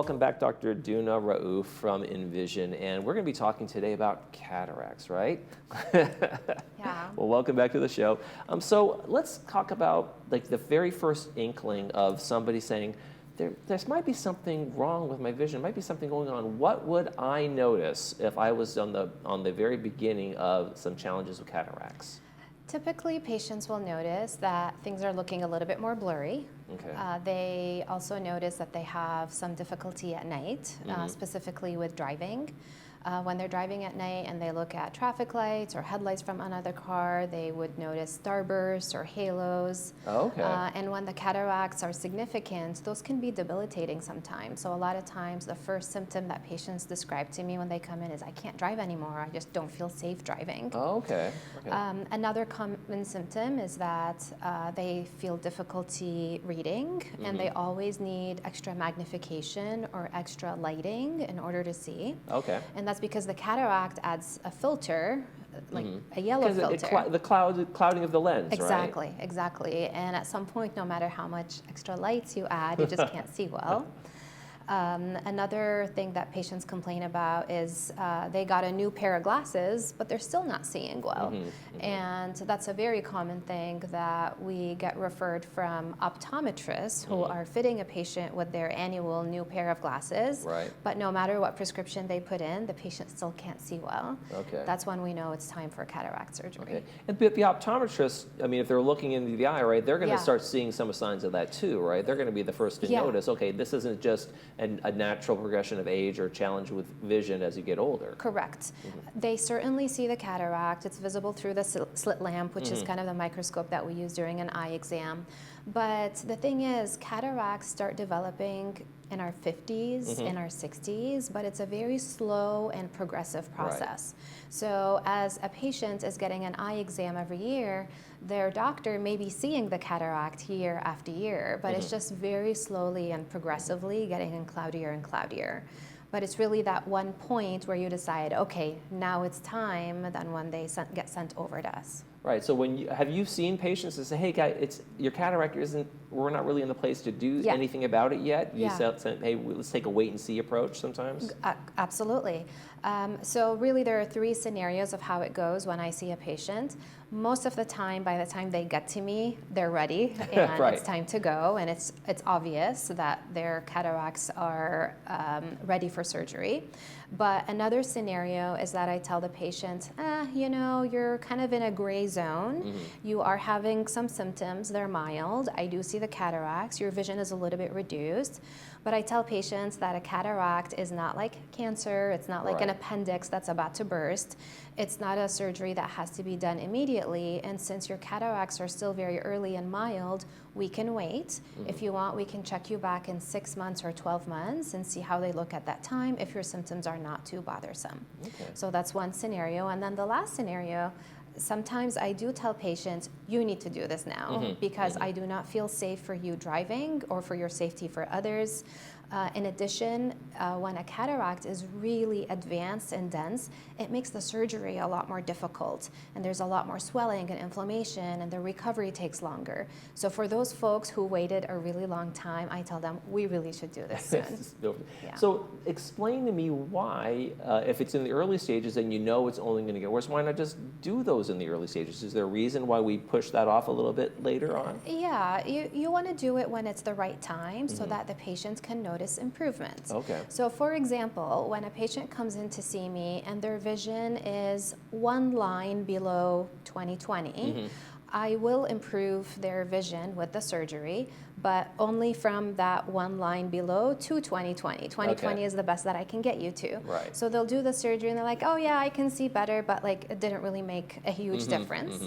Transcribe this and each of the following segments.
welcome back Dr. Duna Raouf from NVISION, and we're going to be talking today about cataracts, right? Yeah. Well, welcome back to the show. So let's talk about like the very first inkling of somebody saying, there might be something wrong with my vision, might be something going on. What would I notice if I was on the very beginning of some challenges with cataracts? Typically, patients will notice that things are looking a little bit more blurry. Okay. They also notice that they have some difficulty at night, specifically with driving. When they're driving at night and they look at traffic lights or headlights from another car, they would notice starbursts or halos. Oh, okay. And when the cataracts are significant, those can be debilitating sometimes. So a lot of times the first symptom that patients describe to me when they come in is, I can't drive anymore, I just don't feel safe driving. Oh, okay. Another common symptom is that they feel difficulty reading, and they always need extra magnification or extra lighting in order to see. Okay. And that's because the cataract adds a filter, like a yellow filter. The clouding of the lens, Exactly, right? exactly. And at some point, no matter how much extra lights you add, you just can't see well. Another thing that patients complain about is they got a new pair of glasses, but they're still not seeing well. And that's a very common thing that we get referred from optometrists who are fitting a patient with their annual new pair of glasses. Right. But no matter what prescription they put in, the patient still can't see well. Okay. That's when we know it's time for cataract surgery. Okay. And the optometrists, I mean, if they're looking into the eye, right, they're going to start seeing some signs of that too, right? They're going to be the first to notice, okay, this isn't just a natural progression of age or challenge with vision as you get older. Correct. They certainly see the cataract. It's visible through the slit lamp, which is kind of the microscope that we use during an eye exam. But the thing is, cataracts start developing in our 50s, in our 60s, but it's a very slow and progressive process. Right. So as a patient is getting an eye exam every year, their doctor may be seeing the cataract year after year, but it's just very slowly and progressively getting cloudier and cloudier. But it's really that one point where you decide, okay, now it's time, then when they get sent over to us. Right. So have you seen patients that say, "Hey, guy, your cataract isn't. We're not really in the place to do anything about it yet." You said, "Hey, let's take a wait and see approach." Sometimes. Absolutely. So really, there are three scenarios of how it goes when I see a patient. Most of the time, by the time they get to me, they're ready and it's time to go, and it's obvious that their cataracts are ready for surgery. But another scenario is that I tell the patient, you're kind of in a gray zone. You are having some symptoms, they're mild. I do see the cataracts, your vision is a little bit reduced. But I tell patients that a cataract is not like cancer, it's not like an appendix that's about to burst. It's not a surgery that has to be done immediately, and since your cataracts are still very early and mild, we can wait. If you want, we can check you back in 6 months or 12 months and see how they look at that time if your symptoms are not too bothersome. Okay. So that's one scenario. And then the last scenario, sometimes I do tell patients, you need to do this now because I do not feel safe for you driving or for your safety for others. In addition, when a cataract is really advanced and dense, it makes the surgery a lot more difficult, and there's a lot more swelling and inflammation, and the recovery takes longer. So for those folks who waited a really long time, I tell them, we really should do this soon. So explain to me why, if it's in the early stages and you know it's only going to get worse, why not just do those in the early stages? Is there a reason why we push that off a little bit later on? Yeah, you want to do it when it's the right time so that the patients can notice improvement. Okay. So for example, when a patient comes in to see me and their vision is one line below 20/20, I will improve their vision with the surgery, but only from that one line below to 20/20. 20/20 is the best that I can get you to. Right. So they'll do the surgery and they're like, oh yeah, I can see better, but like it didn't really make a huge difference.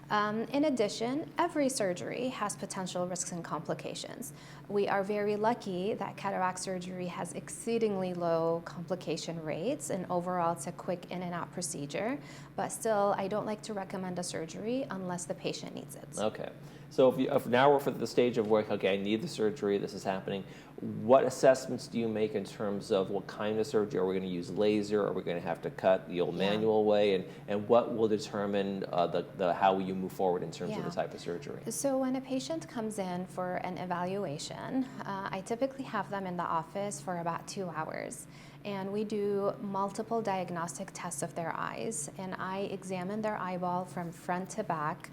In addition, every surgery has potential risks and complications. We are very lucky that cataract surgery has exceedingly low complication rates, and overall it's a quick in and out procedure, but still I don't like to recommend a surgery unless the patient needs it. Okay. So if now we're at the stage of work, okay, I need the surgery, this is happening, what assessments do you make in terms of what kind of surgery? Are we going to use laser? Are we going to have to cut the old manual way? And what will determine how you move forward in terms of the type of surgery? So when a patient comes in for an evaluation, I typically have them in the office for about 2 hours. And we do multiple diagnostic tests of their eyes, and I examine their eyeball from front to back.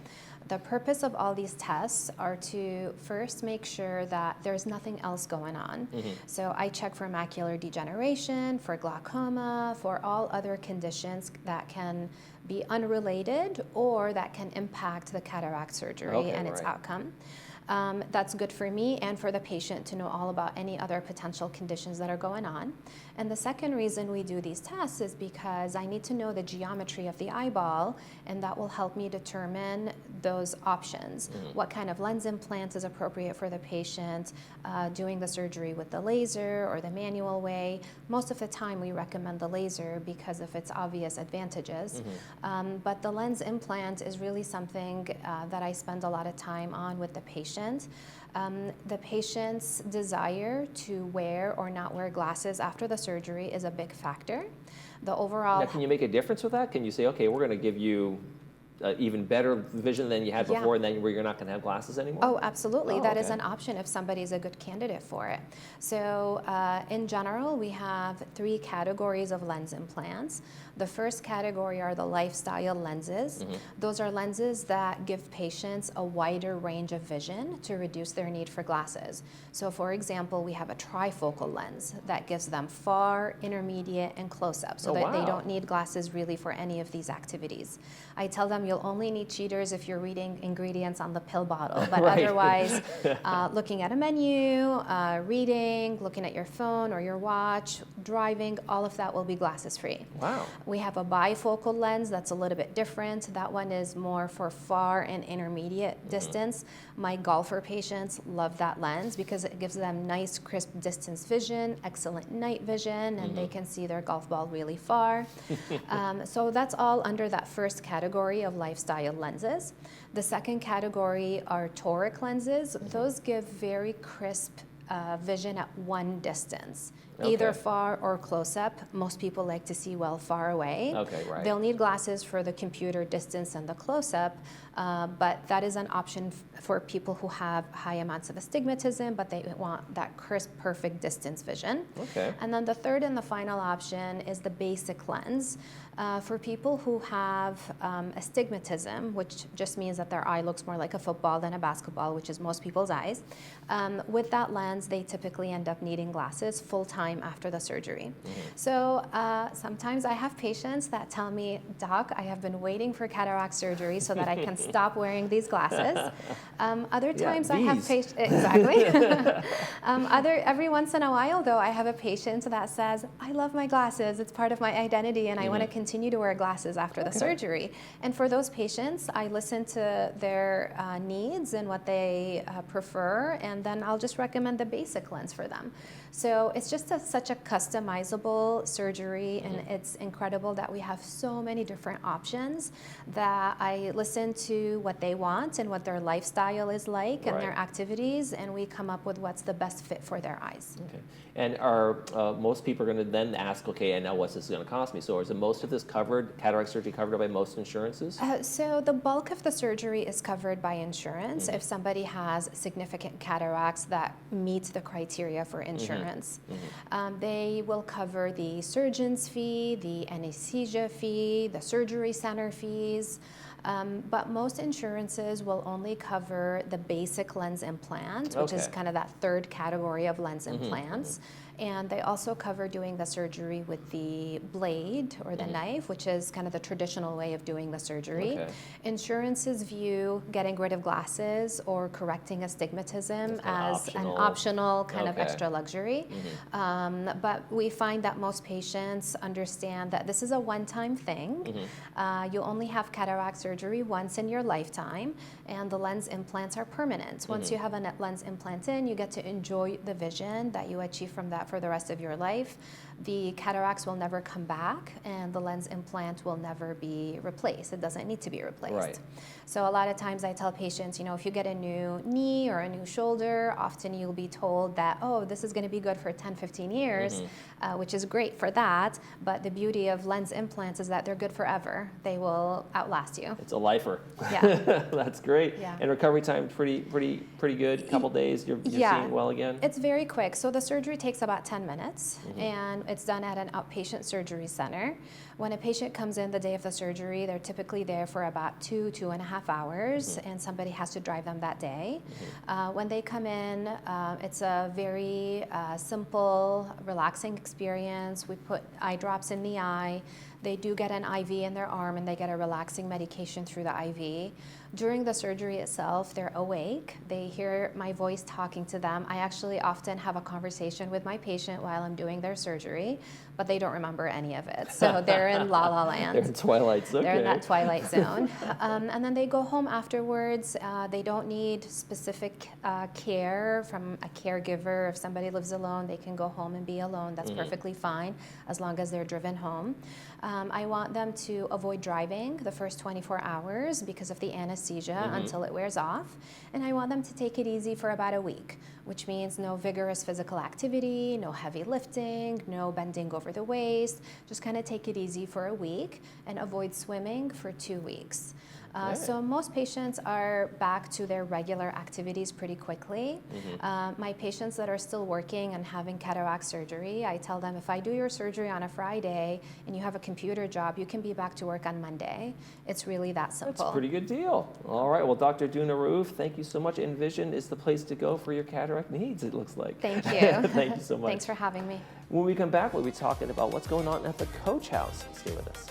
The purpose of all these tests are to first make sure that there's nothing else going on. So I check for macular degeneration, for glaucoma, for all other conditions that can be unrelated or that can impact the cataract surgery and its outcome. That's good for me and for the patient to know all about any other potential conditions that are going on. And the second reason we do these tests is because I need to know the geometry of the eyeball, and that will help me determine those options. What kind of lens implant is appropriate for the patient, doing the surgery with the laser or the manual way. Most of the time we recommend the laser because of its obvious advantages. But the lens implant is really something that I spend a lot of time on with the patient. The patient's desire to wear or not wear glasses after the surgery is a big factor. The overall... Now, can you make a difference with that? Can you say, okay, we're going to give you even better vision than you had before, and then where you're not going to have glasses anymore? Oh, absolutely. That is an option if somebody's a good candidate for it. So in general, we have 3 categories of lens implants. The first category are the lifestyle lenses. Those are lenses that give patients a wider range of vision to reduce their need for glasses. So for example, we have a trifocal lens that gives them far, intermediate, and close-up, so that they don't need glasses really for any of these activities. I tell them you'll only need cheaters if you're reading ingredients on the pill bottle, but otherwise, looking at a menu, reading, looking at your phone or your watch, driving, all of that will be glasses free. Wow. We have a bifocal lens that's a little bit different. That one is more for far and intermediate distance. My golfer patients love that lens because it gives them nice, crisp distance vision, excellent night vision, and they can see their golf ball really far. So that's all under that first category of lifestyle lenses. The second category are toric lenses. Those give very crisp vision at one distance. Either far or close up. Most people like to see well far away. They'll need glasses for the computer distance and the close up, but that is an option for people who have high amounts of astigmatism, but they want that crisp, perfect distance vision. And then the third and the final option is the basic lens. For people who have astigmatism, which just means that their eye looks more like a football than a basketball, which is most people's eyes, with that lens, they typically end up needing glasses full-time after the surgery. So sometimes I have patients that tell me, Doc, I have been waiting for cataract surgery so that I can stop wearing these glasses. Other times I have patients, every once in a while though, I have a patient that says, I love my glasses, it's part of my identity, and I want to continue to wear glasses after the surgery. And for those patients, I listen to their needs and what they prefer, and then I'll just recommend the basic lens for them. So it's just such a customizable surgery, and it's incredible that we have so many different options, that I listen to what they want and what their lifestyle is like and their activities, and we come up with what's the best fit for their eyes. And are most people are going to then ask, okay, and now what's this going to cost me? So is most of this covered, cataract surgery covered by most insurances? So the bulk of the surgery is covered by insurance if somebody has significant cataracts that meet the criteria for insurance. They will cover the surgeon's fee, the anesthesia fee, the surgery center fees. But most insurances will only cover the basic lens implant, which is kind of that third category of lens implants. And they also cover doing the surgery with the blade or the knife, which is kind of the traditional way of doing the surgery. Insurances view getting rid of glasses or correcting astigmatism as an optional kind of extra luxury. But we find that most patients understand that this is a one-time thing. You only have cataract surgery once in your lifetime, and the lens implants are permanent. Once you have a lens implant in, you get to enjoy the vision that you achieve from that for the rest of your life. the cataracts will never come back and the lens implant will never be replaced. It doesn't need to be replaced. Right. So a lot of times I tell patients, if you get a new knee or a new shoulder, often you'll be told that, oh, this is going to be good for 10, 15 years, which is great for that. But the beauty of lens implants is that they're good forever. They will outlast you. It's a lifer. Yeah. That's great. Yeah. And recovery time pretty good. Couple days, you're seeing well again. It's very quick. So the surgery takes about 10 minutes, and it's done at an outpatient surgery center. When a patient comes in the day of the surgery, they're typically there for about 2.5 hours, and somebody has to drive them that day. When they come in, it's a very simple, relaxing experience. We put eye drops in the eye. They do get an IV in their arm, and they get a relaxing medication through the IV. During the surgery itself, they're awake. They hear my voice talking to them. I actually often have a conversation with my patient while I'm doing their surgery, but they don't remember any of it. So they're in la la land. They're in twilight zone. They're in that twilight zone. And then they go home afterwards. They don't need specific care from a caregiver. If somebody lives alone, they can go home and be alone. That's perfectly fine as long as they're driven home. I want them to avoid driving the first 24 hours because of the anesthesia until it wears off. And I want them to take it easy for about a week, which means no vigorous physical activity, no heavy lifting, no bending over the waist. Just kind of take it easy for a week and avoid swimming for 2 weeks. So most patients are back to their regular activities pretty quickly. My patients that are still working and having cataract surgery, I tell them if I do your surgery on a Friday and you have a computer job, you can be back to work on Monday. It's really that simple. That's a pretty good deal. All right, well, Dr. Duna Raouf, thank you so much. NVISION is the place to go for your cataract needs, it looks like. Thank you. Thank you so much. Thanks for having me. When we come back, we'll be talking about what's going on at the Coach House. Stay with us.